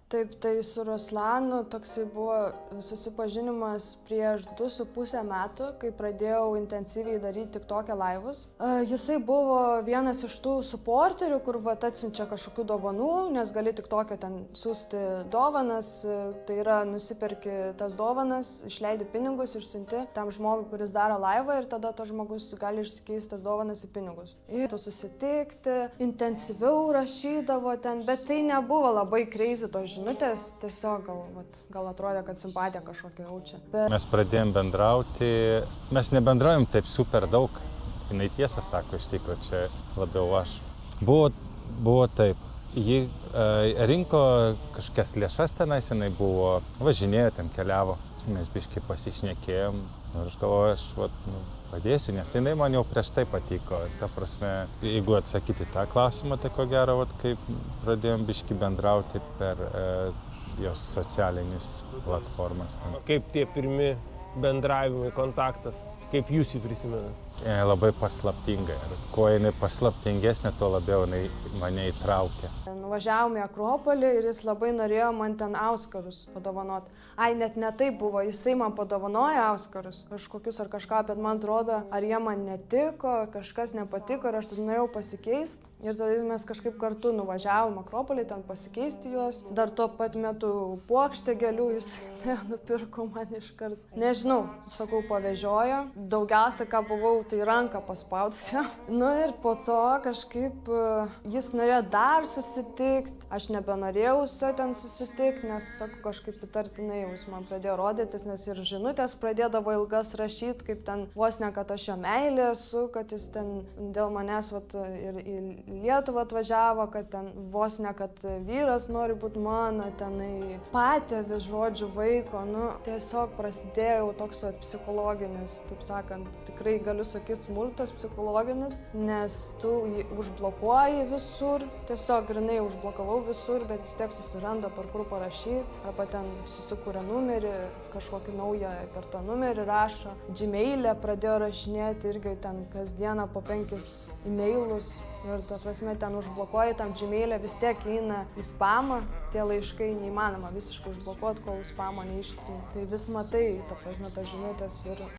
Taip, tai su Ruslanu toksai buvo susipažinimas prieš 2,5 metų, kai pradėjau intensyviai daryti TikTok'e laivus. Jisai buvo vienas iš tų suporterių, kur atsiunčia kažkokių dovanų, nes gali TikTok'e ten siųsti dovanas, tai yra nusiperki tas dovanas, išleidi pinigus, išsiunti tam žmogui, kuris daro laivą ir tada tas žmogus gali išsikeisti tas dovanas į pinigus. Ir susitikti, intensyviau rašydavo ten, bet tai nebuvo labai crazy tos žinutės, tiesiog gal atrodė, kad simpatiją kažkokią jaučia. Mes pradėjom bendrauti, mes nebendraujam taip super daug, jinai tiesą sako, iš tikrųjų čia labiau aš. Buvo taip, ji rinko kažkokias lėšas tenais, jinai buvo, važinėjo ten, keliavo, mes biškai pasišnekėjom ir aš galvoju, padėsiu, nes jinai man jau prieš tai patiko. Ir ta prasme, jeigu atsakyti tą klausimą, tai ko gero, kaip pradėjom biškai bendrauti per jos socialinius platformas. Kaip tie pirmi bendravimai, kontaktas, kaip jūs jį prisimenate? Labai paslaptinga. Ir kuo jinai paslaptingesnė, tuo labiau jinai mane įtraukė. Nuvažiavome į Akropolį ir jis labai norėjo man ten auskarus padovanoti. Net ne taip buvo, jisai man padovanojo auskarus kažkokius ar kažką, bet man atrodo, ar jie man netiko, kažkas nepatiko ir aš tada norėjau pasikeisti. Ir tada mes kažkaip kartu nuvažiavom Akropolį, ten pasikeisti juos. Dar tuo pat metu puokštę gėlių jisai nupirko man iškart. Nežinau, sakau, pavežiojo. Daugiausia, ką buvau, tai ranką paspaudusi. Ir po to kažkaip jis norėjo dar susitikti. Aš nebenorėjau su juo ten susitikti, nes, sakau, kažkaip įtartinai jis man pradėjo rodytis, nes ir žinutės pradėdavo ilgas rašyti, kaip ten vos ne, kad aš jo meilė esu, kad jis ten dėl manęs ir į Lietuvą atvažiavo, kad ten vos ne, kad vyras nori būti mano, tenai patėvis, žodžiu, vaiko. Tiesiog prasidėjo toks psichologinis, taip sakant, tikrai galiu sakyti smurtas psichologinis, nes tu jį užblokuoji visur, tiesiog grinai užblokavau visur, bet vis tiek susiranda, per kur parašyti, arba ten susikūrė numerį, kažkokį naują per tą numerį rašo. Gmail'e pradėjo rašinėti irgi ten kasdieną po 5 e-mailus ir ta prasme ten užblokuoji tam Gmail'e, vis tiek eina į spamą, tie laiškai neįmanoma visiškai užblokuoti, kol spamo neištrini. Tai vis matai, ta prasme, tas žinutės ir